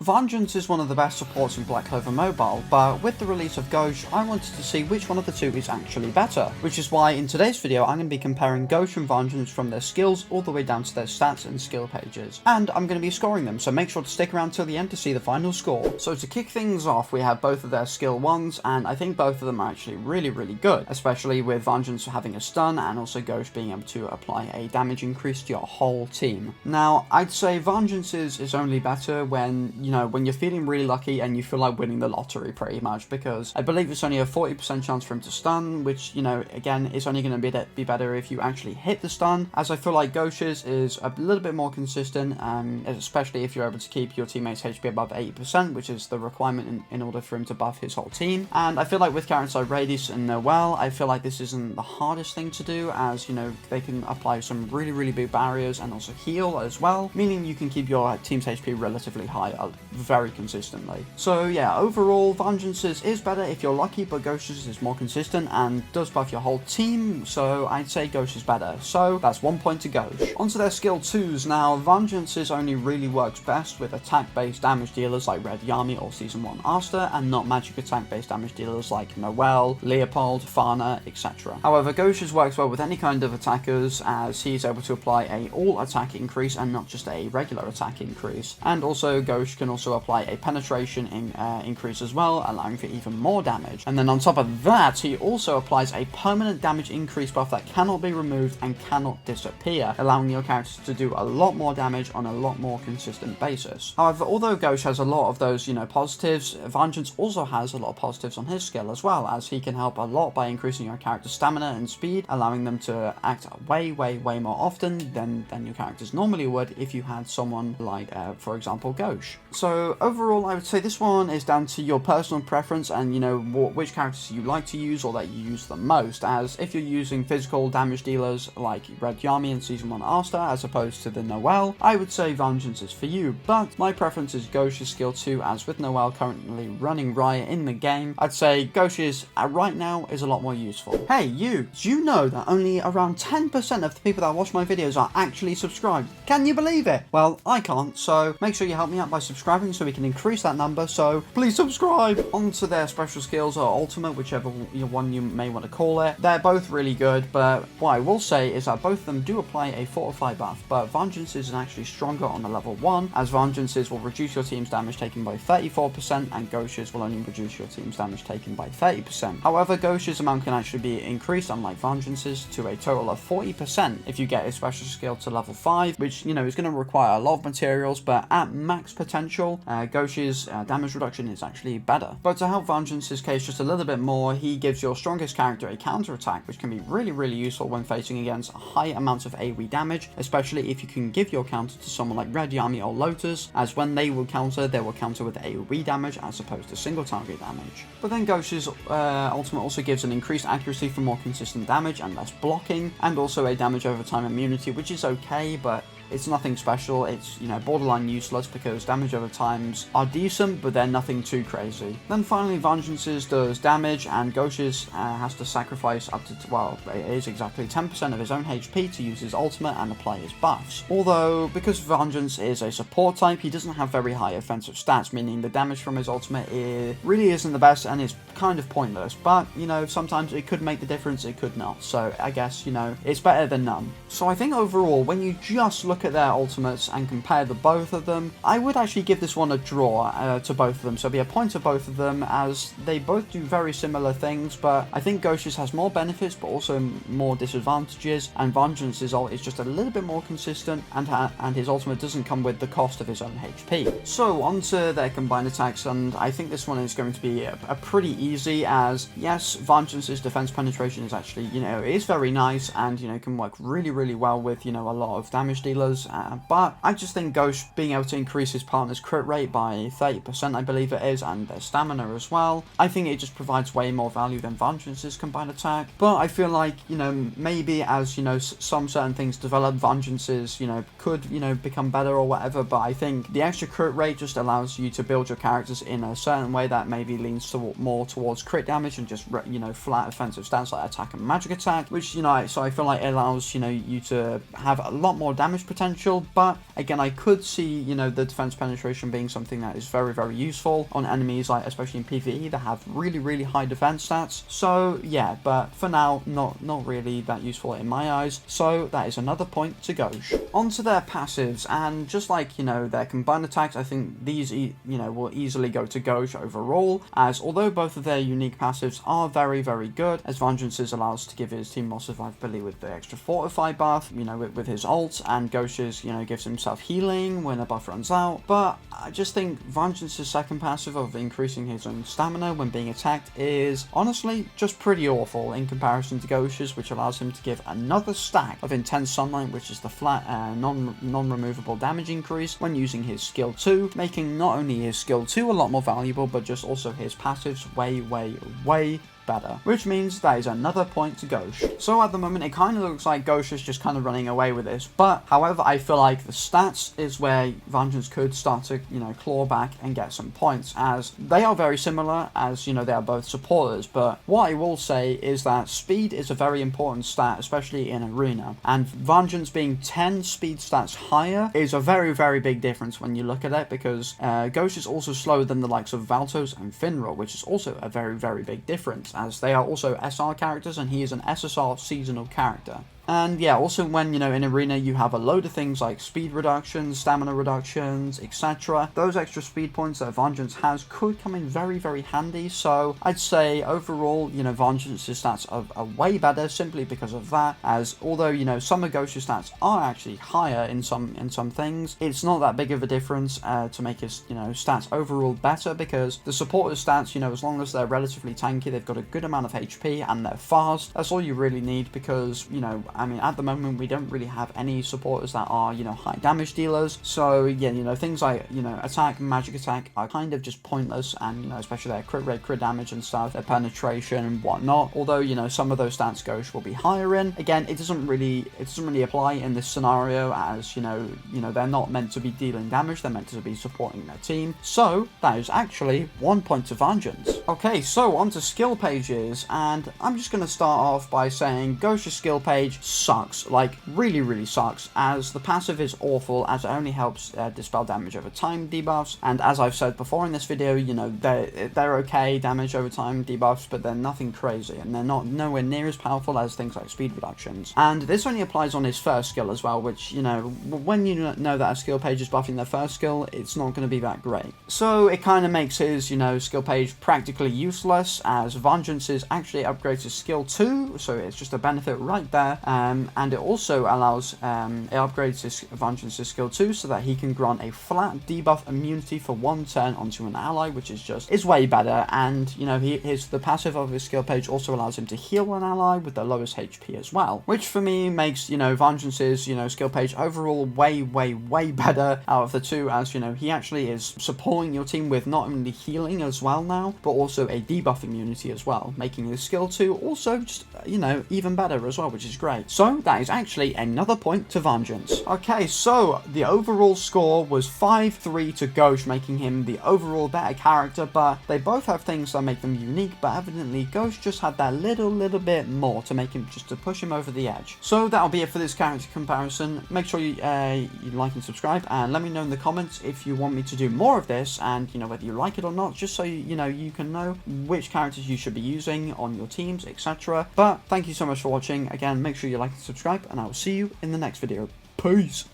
Vangeance is one of the best supports in Black Clover Mobile, but with the release of Gauche, I wanted to see which one of the two is actually better, which is why in today's video I'm going to be comparing Gauche and Vangeance from their skills all the way down to their stats and skill pages, and I'm going to be scoring them, so make sure to stick around till the end to see the final score. So to kick things off, we have both of their skill 1s, and I think both of them are actually really good, especially with Vangeance having a stun and also Gauche being able to apply a damage increase to your whole team. Now, I'd say Vangeance's is only better when, when you're feeling really lucky and you feel like winning the lottery pretty much, because I believe it's only a 40% chance for him to stun, which, again, is only going to be better if you actually hit the stun, as I feel like Gauche's is a little bit more consistent, especially if you're able to keep your teammates' HP above 80%, which is the requirement in order for him to buff his whole team. And I feel like with characters like Radius and Noelle, I feel like this isn't the hardest thing to do, as, they can apply some really big barriers and also heal as well, meaning you can keep your team's HP relatively high very consistently. So yeah, overall, Vangeance's is better if you're lucky, but Gauche's is more consistent and does buff your whole team, so I'd say Gauche is better. So that's 1 point to Gauche. Onto their skill 2s now. Vangeance's only really works best with attack-based damage dealers like Red Yami or Season 1 Asta, and not magic attack-based damage dealers like Noelle, Leopold, Fana, etc. However, Gauche's works well with any kind of attackers, as he's able to apply a all-attack increase and not just a regular attack increase. And also, Gauche can also apply a penetration increase as well, allowing for even more damage. And then on top of that, he also applies a permanent damage increase buff that cannot be removed and cannot disappear, allowing your characters to do a lot more damage on a lot more consistent basis. However, although Gauche has a lot of those, positives, Vangeance also has a lot of positives on his skill as well, as he can help a lot by increasing your character's stamina and speed, allowing them to act way more often than your characters normally would if you had someone like, for example, Gauche. So overall, I would say this one is down to your personal preference and, which characters you like to use or that you use the most, as if you're using physical damage dealers like Red Yami in Season 1 Asta as opposed to the Noelle, I would say Vangeance is for you, but my preference is Gauche's skill 2, as with Noelle currently running riot in the game, I'd say Gauche's right now is a lot more useful. Hey you, do you know that only around 10% of the people that watch my videos are actually subscribed? Can you believe it? Well, I can't, so make sure you help me out by subscribing so we can increase that number, so please subscribe! Onto their special skills or ultimate, whichever one you may want to call it. They're both really good, but what I will say is that both of them do apply a fortify buff, but Vangeance's is actually stronger on the level 1, as Vangeance's will reduce your team's damage taken by 34%, and Gauche's will only reduce your team's damage taken by 30%. However, Gauche's amount can actually be increased, unlike Vangeance's, to a total of 40% if you get his special skill to level 5, which, is going to require a lot of materials, but at max potential, Gauche's damage reduction is actually better. But to help Vangeance's case just a little bit more, he gives your strongest character a counter attack, which can be really useful when facing against high amounts of AoE damage, especially if you can give your counter to someone like Red Yami or Lotus, as when they will counter with AoE damage as opposed to single target damage. But then Gauche's ultimate also gives an increased accuracy for more consistent damage and less blocking, and also a damage over time immunity, which is okay, but it's nothing special. It's, borderline useless because damage over times are decent, but they're nothing too crazy. Then finally, Vangeance's does damage, and Gauche's has to sacrifice up to, it is exactly 10% of his own HP to use his ultimate and apply his buffs. Although, because Vangeance is a support type, he doesn't have very high offensive stats, meaning the damage from his ultimate really isn't the best and is kind of pointless. But, sometimes it could make the difference, it could not. So I guess, it's better than none. So I think overall, when you just look at their ultimates and compare the both of them, I would actually give this one a draw to both of them, so it'll be a point to both of them, as they both do very similar things, but I think Gauche's has more benefits but also more disadvantages, and Vangeance's ult is just a little bit more consistent, and his ultimate doesn't come with the cost of his own HP. So onto their combined attacks, and I think this one is going to be a pretty easy, as yes, Vangeance's defense penetration is actually, it is very nice and, can work really well with, a lot of damage dealers, but I just think Gauche being able to increase his partner's crit rate by 30%, I believe it is, and their stamina as well, I think it just provides way more value than Vangeance's combined attack. But I feel like, maybe as, some certain things develop, Vangeance's, could, become better or whatever, but I think the extra crit rate just allows you to build your characters in a certain way that maybe leans more towards crit damage and just, flat offensive stats like attack and magic attack, which, so I feel like it allows, you to have a lot more damage potential potential, but again, I could see, you know, the defense penetration being something that is very, very useful on enemies, like especially in PvE, that have really, really high defense stats. So yeah, but for now, not really that useful in my eyes. So that is another point to Gauche. Onto their passives, and just like, you know, their combined attacks, I think these, you know, will easily go to Gauche overall, as although both of their unique passives are very, very good, as Vangeance's allows to give his team more survivability with the extra fortify buff, you know, with his ult, and Gauche's, you know, gives himself healing when a buff runs out. But I just think Vangeance's second passive of increasing his own stamina when being attacked is honestly just pretty awful in comparison to Gauche's, which allows him to give another stack of intense sunlight, which is the flat non-removable damage increase when using his skill 2, making not only his skill 2 a lot more valuable, but just also his passives way better, which means that is another point to Gauche. So at the moment, it kind of looks like Gauche is just kind of running away with this, but however, I feel like the stats is where Vangeance could start to, you know, claw back and get some points, as they are very similar, as, you know, they are both supporters. But what I will say is that speed is a very important stat, especially in Arena, and Vangeance being 10 speed stats higher is a very, very big difference when you look at it, because Gauche is also slower than the likes of Valtos and Finral, which is also a very, very big difference, as they are also SR characters and he is an SSR seasonal character. And yeah, also when, you know, in Arena you have a load of things like speed reductions, stamina reductions, etc. Those extra speed points that Vangeance has could come in very, very handy. So I'd say overall, you know, Vangeance's stats are way better simply because of that. As although, you know, some of Gauche's stats are actually higher in some things, it's not that big of a difference to make his, you know, stats overall better, because the supporter's stats, you know, as long as they're relatively tanky, they've got a good amount of HP and they're fast. That's all you really need, because, you know, I mean, at the moment, we don't really have any supporters that are, you know, high damage dealers. So, yeah, you know, things like, you know, attack, magic attack are kind of just pointless. And, you know, especially their crit rate, crit damage and stuff, their penetration and whatnot. Although, you know, some of those stats Gauche will be higher in. Again, it doesn't really apply in this scenario, as, you know, they're not meant to be dealing damage. They're meant to be supporting their team. So, that is actually 1 point to Vangeance. Okay, so on to skill pages. And I'm just going to start off by saying Gauche's skill page sucks, like really sucks, as the passive is awful, as it only helps dispel damage over time debuffs, and as I've said before in this video, you know, they're okay damage over time debuffs, but they're nothing crazy, and they're nowhere near as powerful as things like speed reductions. And this only applies on his first skill as well, which, you know, when you know that a skill page is buffing their first skill, it's not going to be that great. So it kind of makes his, you know, skill page practically useless, as Vangeance's actually upgrades his skill 2, so it's just a benefit right there. And it also allows, it upgrades his Vangeance's skill 2 so that he can grant a flat debuff immunity for 1 turn onto an ally, which is way better. And, you know, the passive of his skill page also allows him to heal an ally with the lowest HP as well, which for me makes, you know, Vangeance's, you know, skill page overall way better out of the two, as, you know, he actually is supporting your team with not only healing as well now, but also a debuff immunity as well, making his skill 2 also just, you know, even better as well, which is great. So that is actually another point to Vangeance. Okay, so the overall score was 5-3 to Gauche, making him the overall better character, but they both have things that make them unique, but evidently Gauche just had that little bit more to make him, just to push him over the edge. So that'll be it for this character comparison. Make sure you like and subscribe, and let me know in the comments if you want me to do more of this, and, you know, whether you like it or not, just so you know, you can know which characters you should be using on your teams, etc. But thank you so much for watching. Again, make sure you like and subscribe, and I will see you in the next video. Peace!